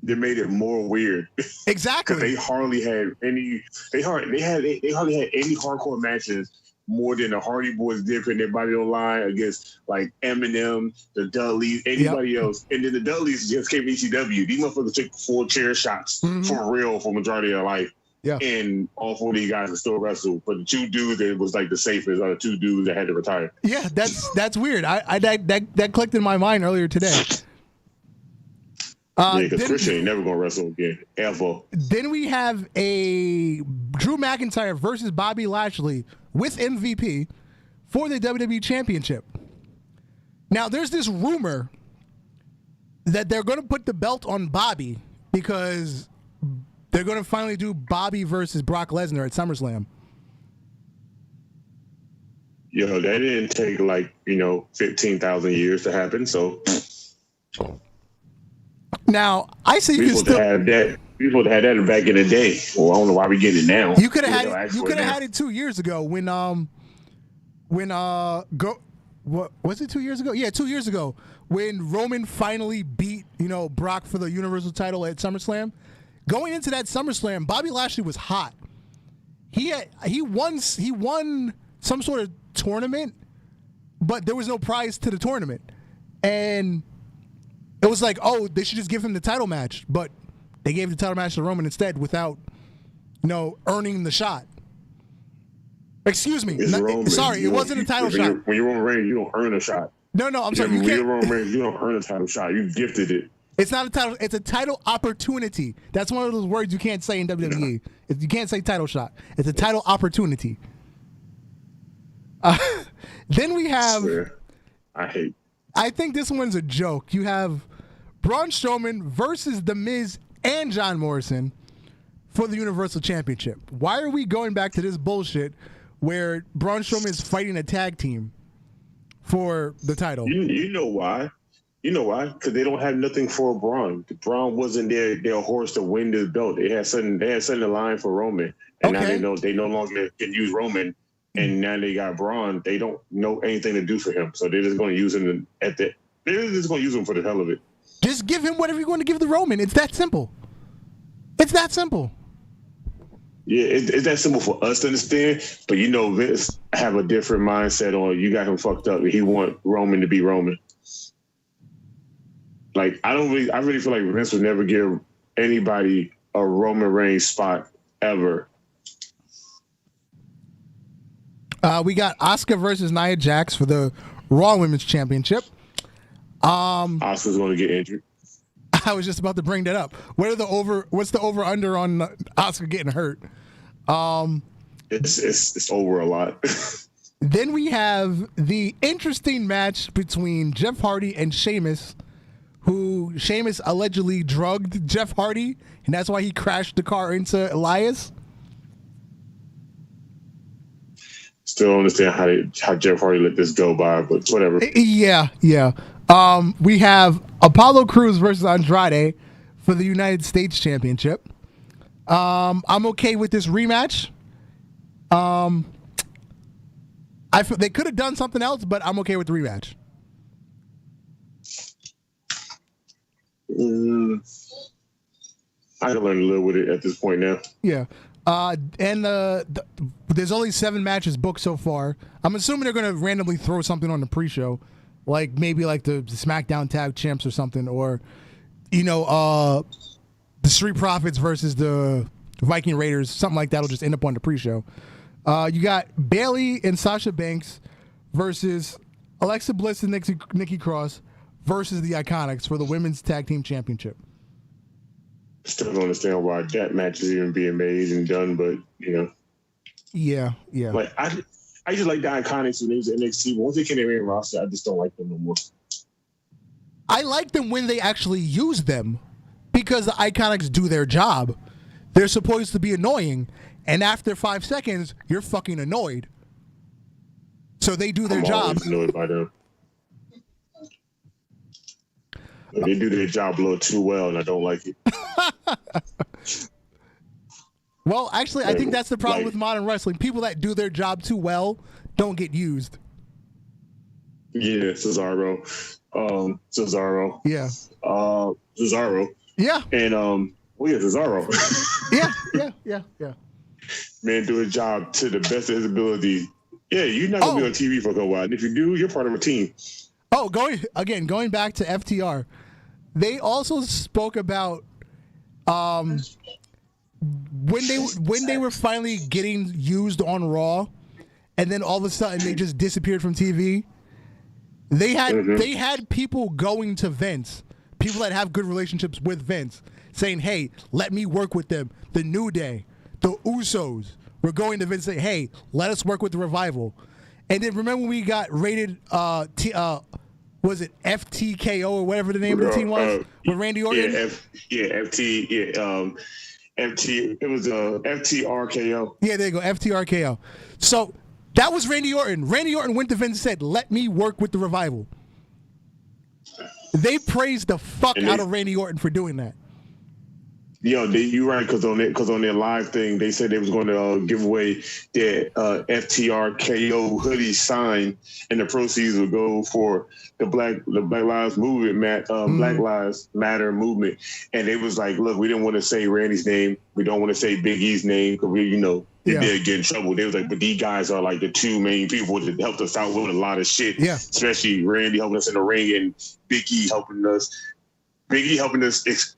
They made it more weird. Exactly. Because they hardly had any hardcore matches more than the Hardy Boys did putting their body on line against like Eminem, the Dudleys, anybody else. And then the Dudleys just came to ECW. These motherfuckers took 4 chair shots for real for majority of their life. Yeah. And all 4 of these guys are still wrestle. But the 2 dudes that was like the safest are the 2 dudes that had to retire. Yeah, that's weird. That clicked in my mind earlier today. Because Christian ain't never gonna wrestle again, ever. Then we have a Drew McIntyre versus Bobby Lashley with MVP for the WWE Championship. Now, there's this rumor that they're going to put the belt on Bobby because they're going to finally do Bobby versus Brock Lesnar at SummerSlam. That didn't take 15,000 years to happen, so... Now, I say you can still have that. People had that back in the day. Well, I don't know why we get it now. You could have had it. You could have had it 2 years ago when what was it 2 years ago? Yeah, 2 years ago when Roman finally beat Brock for the Universal title at SummerSlam. Going into that SummerSlam, Bobby Lashley was hot. He won some sort of tournament, but there was no prize to the tournament, and it was like, oh, they should just give him the title match, but they gave the title match to Roman instead without, earning the shot. Excuse me. Sorry, it wasn't a title shot. When you're Roman Reigns, you don't earn a shot. No, I'm sorry. When you're Roman Reigns, you don't earn a title shot. You gifted it. It's not a title. It's a title opportunity. That's one of those words you can't say in WWE. You can't say title shot. It's a title opportunity. Then we have... I think this one's a joke. You have Braun Strowman versus The Miz and John Morrison for the Universal Championship. Why are we going back to this bullshit where Braun Strowman is fighting a tag team for the title? You know why? Because they don't have nothing for Braun. Braun wasn't their horse to win this belt. They had something in line for Roman, and now they no longer can use Roman. And now they got Braun. They don't know anything to do for him, so they're just going to use him they're just going to use him for the hell of it. Just give him whatever you're going to give the Roman. It's that simple. It's that simple. Yeah, it's that simple for us to understand. But Vince have a different mindset on. You got him fucked up. He want Roman to be Roman. I really feel like Vince would never give anybody a Roman Reigns spot ever. We got Asuka versus Nia Jax for the Raw Women's Championship. Asuka's going to get injured. I was just about to bring that up. What's the over under on Asuka getting hurt? It's over a lot. Then we have the interesting match between Jeff Hardy and Sheamus, who Sheamus allegedly drugged Jeff Hardy, and that's why he crashed the car into Elias. Still don't understand how Jeff Hardy let this go by, but whatever. Yeah. We have Apollo Crews versus Andrade for the United States Championship. I'm okay with this rematch. They could have done something else, but I'm okay with the rematch. I can learn to live with it at this point now. Yeah. And there's only 7 matches booked so far. I'm assuming they're going to randomly throw something on the pre-show, like maybe like the SmackDown Tag Champs or something, or the Street Profits versus the Viking Raiders, something like that will just end up on the pre-show. You got Bayley and Sasha Banks versus Alexa Bliss and Nikki Cross versus the Iconics for the Women's Tag Team Championship. Still don't understand why that match is even being made and done, but Yeah. Like I just like the Iconics when they was at NXT. But once they came in the roster, I just don't like them no more. I like them when they actually use them because the Iconics do their job. They're supposed to be annoying, and after 5 seconds, you're fucking annoyed. So they do their job. I'm annoyed by them. They do their job a little too well, and I don't like it. Well, actually, I think that's the problem with modern wrestling. People that do their job too well don't get used. Yeah, Cesaro. Cesaro. Yeah. Cesaro. Yeah. And Cesaro. Yeah. Man, do a job to the best of his ability. Yeah, you're not gonna be on TV for a little while. And if you do, you're part of a team. Oh, going back to FTR, they also spoke about when they were finally getting used on Raw, and then all of a sudden they just disappeared from TV. They had people going to Vince, people that have good relationships with Vince, saying, "Hey, let me work with them." The New Day, the Usos were going to Vince, saying, "Hey, let us work with the Revival." And then remember when we got rated, was it FTKO or whatever the name of the team was with Randy Orton? FT. It was FTRKO. Yeah, there you go, FTRKO. So that was Randy Orton. Randy Orton went to Vince and said, "Let me work with the Revival." They praised the fuck out of Randy Orton for doing that. Yo, you're right, because on their live thing, they said they was going to give away their FTRKO hoodie sign, and the proceeds would go for the Black Lives Movement, Black Lives Matter movement. And they was like, look, we didn't want to say Randy's name, we don't want to say Big E's name, because we, they'd get in trouble. They was like, but these guys are like the 2 main people that helped us out with a lot of shit. Yeah, especially Randy helping us in the ring and Big E helping us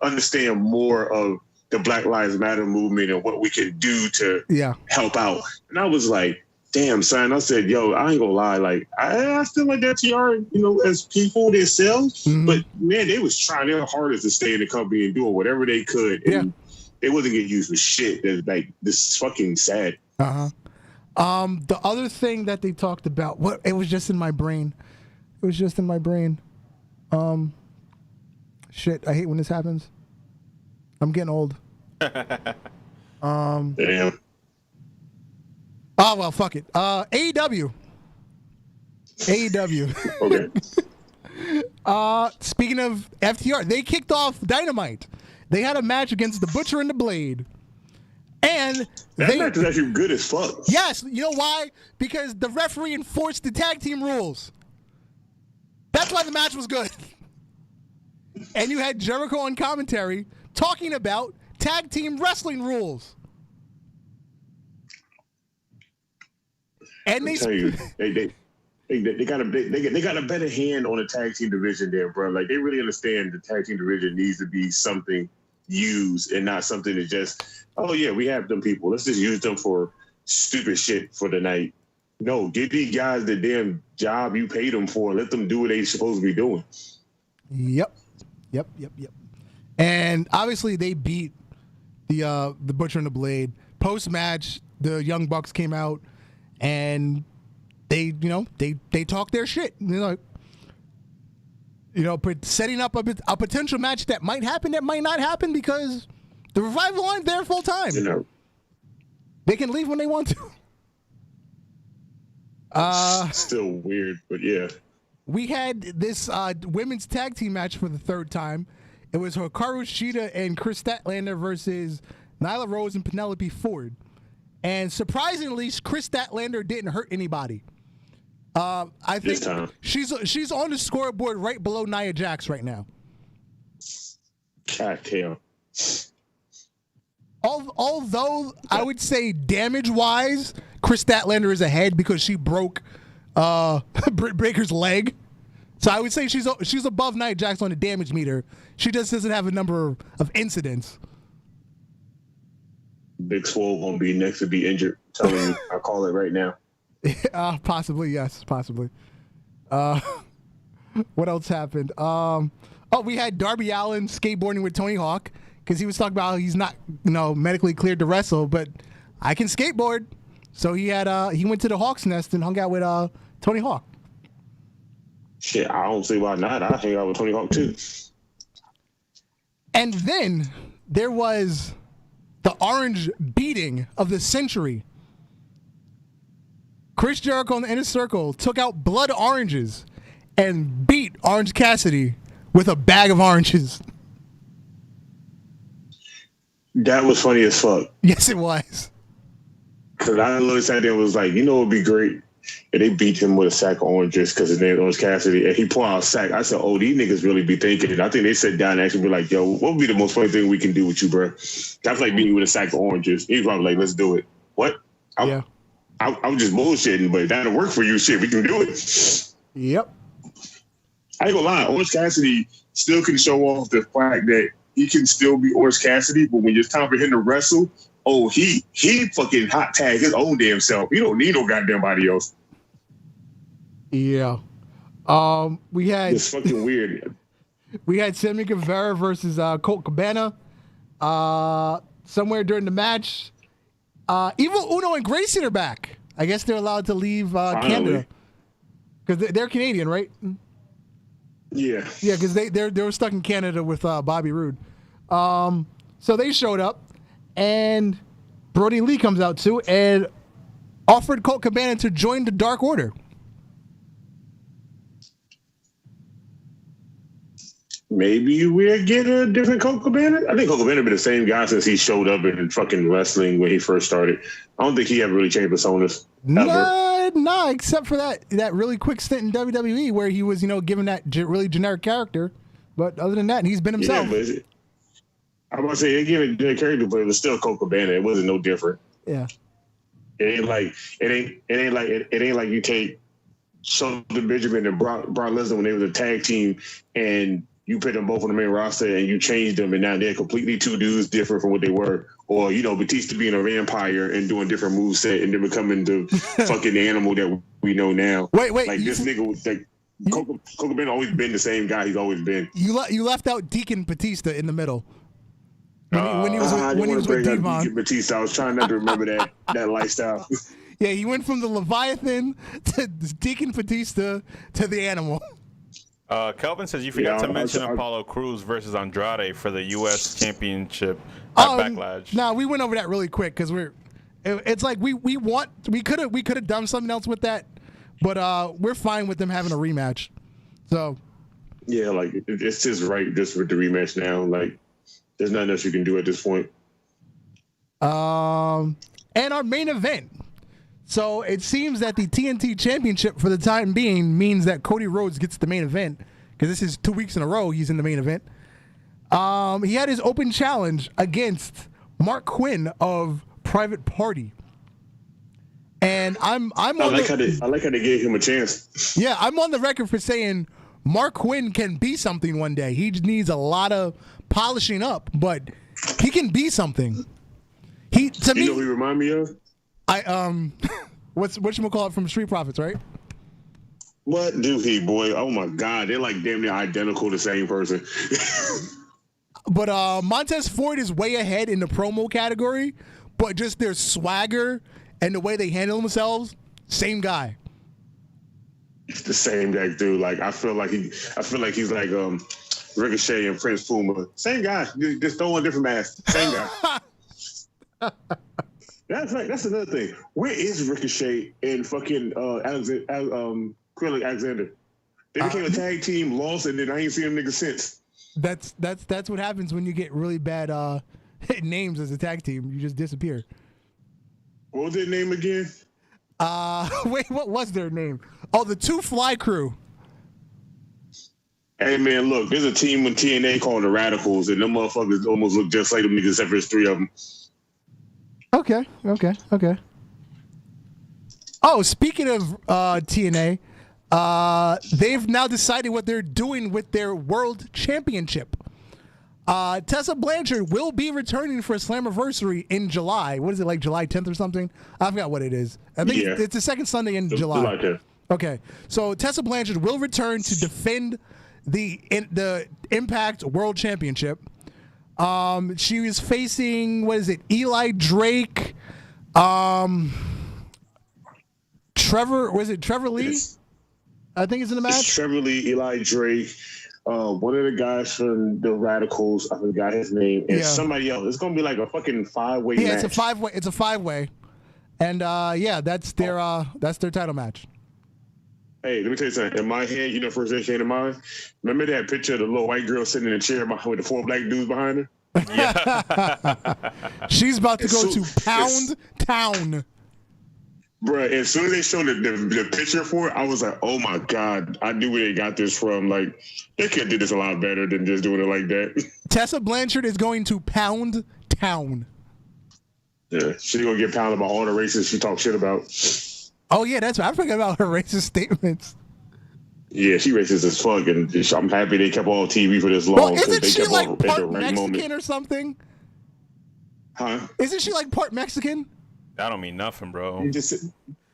understand more of the Black Lives Matter movement and what we can do to help out. And I was like, damn, son. I said, yo, I ain't gonna lie. Like, I still like FTR, as people themselves. But man, they was trying their hardest to stay in the company and doing whatever they could. And they wasn't getting used for shit. Like, this is fucking sad. The other thing that they talked about, it was just in my brain. Shit, I hate when this happens. I'm getting old. Damn. Oh, well, fuck it. AEW. Okay. Speaking of FTR, they kicked off Dynamite. They had a match against the Butcher and the Blade. And that match is actually good as fuck. Yes, you know why? Because the referee enforced the tag team rules. That's why the match was good. And you had Jericho on commentary talking about tag team wrestling rules. And they got a better hand on the tag team division there, bro. Like, they really understand the tag team division needs to be something used and not something that just, oh yeah, we have them people, let's just use them for stupid shit for the night. No, give these guys the damn job you paid them for. Let them do what they're supposed to be doing. Yep. And obviously they beat the Butcher and the Blade. Post match, the Young Bucks came out and they talked their shit. Setting up a potential match that might happen, that might not happen, because the Revival aren't there full time. They can leave when they want to. Still weird, but yeah. We had this women's tag team match for the 3rd time. It was Hikaru Shida and Chris Statlander versus Nyla Rose and Penelope Ford. And surprisingly, Chris Statlander didn't hurt anybody. I think she's on the scoreboard right below Nia Jax right now. God damn. Although I would say damage-wise, Chris Statlander is ahead because she broke Britt Baker's leg. So I would say she's above Nia Jax on the damage meter. She just doesn't have a number of incidents. Big Swole gonna be next to be injured. I'm telling you, I call it right now. Possibly, yes, possibly. What else happened? We had Darby Allin skateboarding with Tony Hawk because he was talking about how he's not, medically cleared to wrestle, but I can skateboard. So he went to the Hawk's Nest and hung out with Tony Hawk. Shit, I don't see why not. I hang out with Tony Hawk too. And then there was the orange beating of the century. Chris Jericho in the Inner Circle took out blood oranges and beat Orange Cassidy with a bag of oranges. That was funny as fuck. Yes, it was. Because I literally sat there and was like, it would be great if they beat him with a sack of oranges because his name is Orange Cassidy. And he pulled out a sack. I said, these niggas really be thinking. I think they sat down and actually be like, yo, what would be the most funny thing we can do with you, bro? That's like beating you with a sack of oranges. He's probably like, let's do it. What? Yeah. I was just bullshitting, but that'll work for you. Shit, we can do it. Yep. I ain't gonna lie. Orange Cassidy still can show off the fact that he can still be Orange Cassidy, but when it's time for him to wrestle, he fucking hot tag his own damn self. He don't need no goddamn body else. Yeah. We had it's fucking weird. We had Sammy Guevara versus Colt Cabana. Somewhere during the match, Evil Uno and Grayson are back. I guess they're allowed to leave Canada because they're Canadian, right? Yeah. Yeah, because they were stuck in Canada with Bobby Roode. So they showed up, and Brody Lee comes out too and offered Colt Cabana to join the Dark Order. Maybe we'll get a different Colt Cabana. I think Colt Cabana been the same guy since he showed up in fucking wrestling when he first started. I don't think he ever really changed personas. Nah, except for that really quick stint in WWE where he was, given that really generic character. But other than that, he's been himself. Yeah, I'm about to say, they gave it a generic character, but it was still Colt Cabana. It wasn't no different. Yeah. It ain't like you take Shelton Benjamin and Brock Lesnar when they was a tag team and you put them both on the main roster and you change them and now they're completely two dudes different from what they were. Or, Batista being a vampire and doing different moveset and then becoming the fucking animal that we know now. Wait. Like this nigga was like Colt Cabana always been the same guy he's always been. You left out Deacon Batista in the middle. When he was with Devon. Deacon Batista. I was trying not to remember that lifestyle. Yeah, he went from the Leviathan to Deacon Batista to the animal. Kelvin says you forgot to mention Apollo Crews versus Andrade for the U.S. Championship Backlash. No, we went over that really quick because it's like we could have done something else with that, but we're fine with them having a rematch. So yeah, like it's just right just with the rematch now. Like there's nothing else you can do at this point. And our main event. So it seems that the TNT Championship for the time being means that Cody Rhodes gets the main event because this is 2 weeks in a row he's in the main event. He had his open challenge against Mark Quinn of Private Party. And I like how they gave him a chance. Yeah, I'm on the record for saying Mark Quinn can be something one day. He just needs a lot of polishing up, but he can be something. He remind me of? What you call it from Street Profits, right? What do he, boy? Oh my God, they're like damn near identical, the same person. But Montez Fort is way ahead in the promo category, but just their swagger and the way they handle themselves, same guy. It's the same guy, dude. Like I feel like he's like Ricochet and Prince Puma. Same guy, just throw on a different mask. Same guy. That's another thing. Where is Ricochet and fucking Quilly Alexander? They became a tag team, lost, and then I ain't seen them niggas since. That's what happens when you get really bad names as a tag team. You just disappear. What was their name again? Wait, what was their name? Oh, the Two Fly Crew. Hey man, look, there's a team in TNA called the Radicals, and them motherfuckers almost look just like them niggas, except for there's 3 of them. Okay. Oh, speaking of TNA, they've now decided what they're doing with their World Championship. Tessa Blanchard will be returning for a Slammiversary in July. What is it, like July 10th or something? I forgot what it is. I think it's the second Sunday in July. July 10th. Okay, so Tessa Blanchard will return to defend the Impact World Championship. She was facing, what is it, Eli Drake, Trevor Lee? I think it's in the match. It's Trevor Lee, Eli Drake, one of the guys from the Radicals, I forgot his name, and somebody else. It's gonna be like a fucking 5-way match. Yeah, it's a 5-way. And that's their title match. Hey, let me tell you something. In my head, you know, first thing came to mind. Remember that picture of the little white girl sitting in a chair with the 4 black dudes behind her? Yeah. She's about to go to Pound Town. Bruh, as soon as they showed the picture for it, I was like, oh my God, I knew where they got this from. Like, they could have did this a lot better than just doing it like that. Tessa Blanchard is going to Pound Town. Yeah, she's going to get pounded by all the racists she talks shit about. Oh, yeah, that's right. I forgot about her racist statements. Yeah, she racist as fuck, and I'm happy they kept all TV for this long. Well, isn't they she kept like all part at the right Mexican moment. or something? Huh? Isn't she like part Mexican? That don't mean nothing, bro. The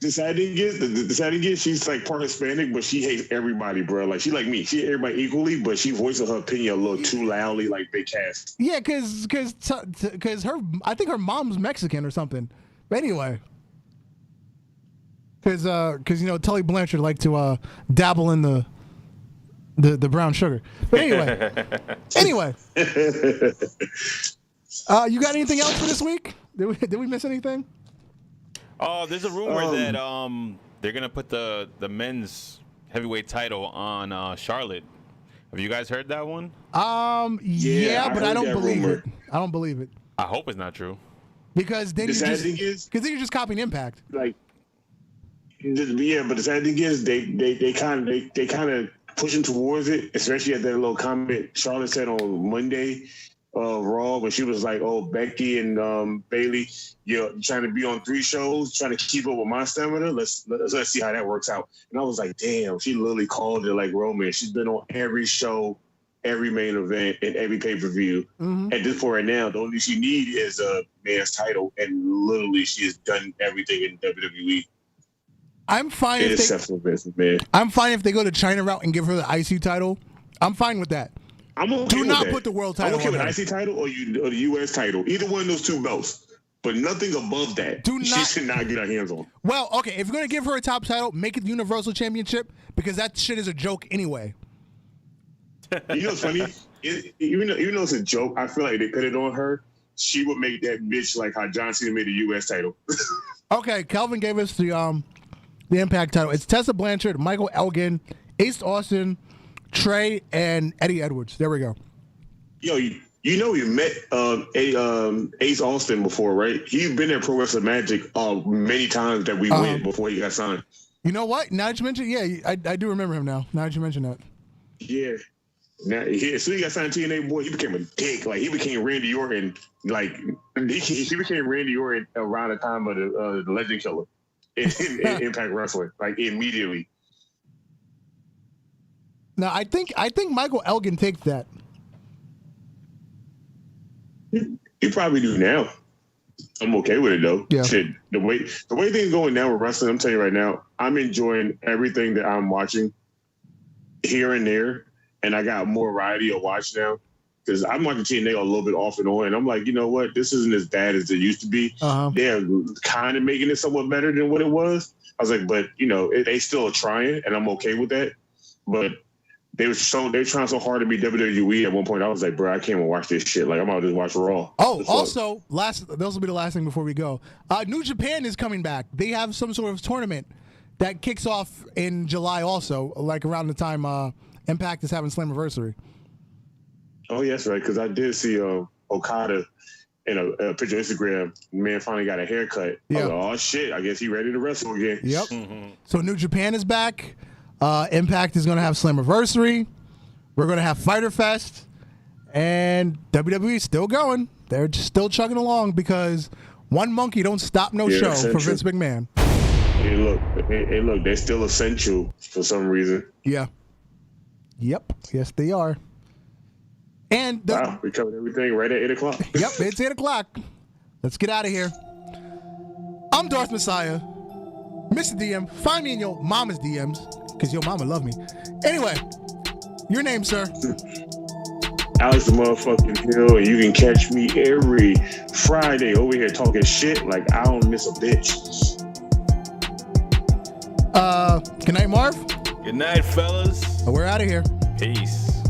sad thing is, she's like part Hispanic, but she hates everybody, bro. Like, she like me. She hates everybody equally, but she voices her opinion a little too loudly, like Big Cass. Yeah, because I think her mom's Mexican or something. But anyway. Because you know, Tully Blanchard like to dabble in the brown sugar. But anyway, you got anything else for this week? Did we miss anything? Oh, there's a rumor that they're gonna put the men's heavyweight title on Charlotte. Have you guys heard that one? Yeah, but I don't believe it. I don't believe it. I hope it's not true. Because then you're just copying Impact. Like, yeah, but the sad thing is they kind of pushing towards it, especially at that little comment Charlotte said on Monday Raw when she was like, "Oh, Becky and Bailey, you're trying to be on 3 shows, trying to keep up with my stamina. Let's see how that works out." And I was like, "Damn!" She literally called it like Roman. She's been on every show, every main event, and every pay-per-view. Mm-hmm. At this point right now, the only she need is a man's title, and literally she has done everything in WWE. I'm fine if they go to China route and give her the IC title. I'm fine with that. I'm okay Do with not that. put the world title. I'm okay on with her. IC title or the US title. Either one of those 2 belts, but nothing above that. She should not get her hands on. Well, okay, if you're gonna give her a top title, make it the Universal Championship because that shit is a joke anyway. You know what's funny? Even though it's a joke, I feel like they put it on her. She would make that bitch like how John Cena made the US title. Okay, Calvin gave us the Impact title. It's Tessa Blanchard, Michael Elgin, Ace Austin, Trey, and Eddie Edwards. There we go. Yo, you know you met Ace Austin before, right? He's been at Pro Wrestling Magic many times that we went before he got signed. You know what? Now that you mention I do remember him now. Now that you mention that. Yeah. Now, as soon as he got signed to TNA, boy, he became a dick. Like, he became Randy Orton. Like, he became Randy Orton around the time of the Legend Killer in Impact Wrestling. Like, immediately. Now, I think Michael Elgin takes that. He probably do now. I'm okay with it though. Yeah. Shit, the way things going now with wrestling, I'm telling you right now, I'm enjoying everything that I'm watching here and there, and I got more variety to watch now because I'm watching TNA a little bit off and on, and I'm like, you know what, this isn't as bad as it used to be. They're kind of making it somewhat better than what it was. I was like, but you know, they still are trying, and I'm okay with that. But they were trying so hard to be WWE at one point. I was like, bro, I can't even watch this shit. Like, I'm about to just watch Raw. Oh, also, those will be the last thing before we go. New Japan is coming back. They have some sort of tournament that kicks off in July also, like around the time Impact is having Slammiversary. Oh, yes, right. Because I did see Okada in a picture on Instagram. Man finally got a haircut. Yeah. I was like, oh, shit. I guess he ready to wrestle again. Yep. So New Japan is back. Impact is going to have Slammiversary. We're going to have Fyter Fest. And WWE is still going. They're just still chugging along because one monkey don't stop no show for Vince McMahon. Hey, look, they're still essential for some reason. Yeah. Yep. Yes, they are. And wow, we covered everything right at 8 o'clock. Yep, it's 8 o'clock. Let's get out of here. I'm Darth Messiah, Mr. DM. Find me in your mama's DMs, because your mama love me. Anyway, your name, sir? Alex the motherfucking Hill, and you can catch me every Friday over here talking shit like I don't miss a bitch. Good night, Marv. Good night, fellas. We're out of here. Peace.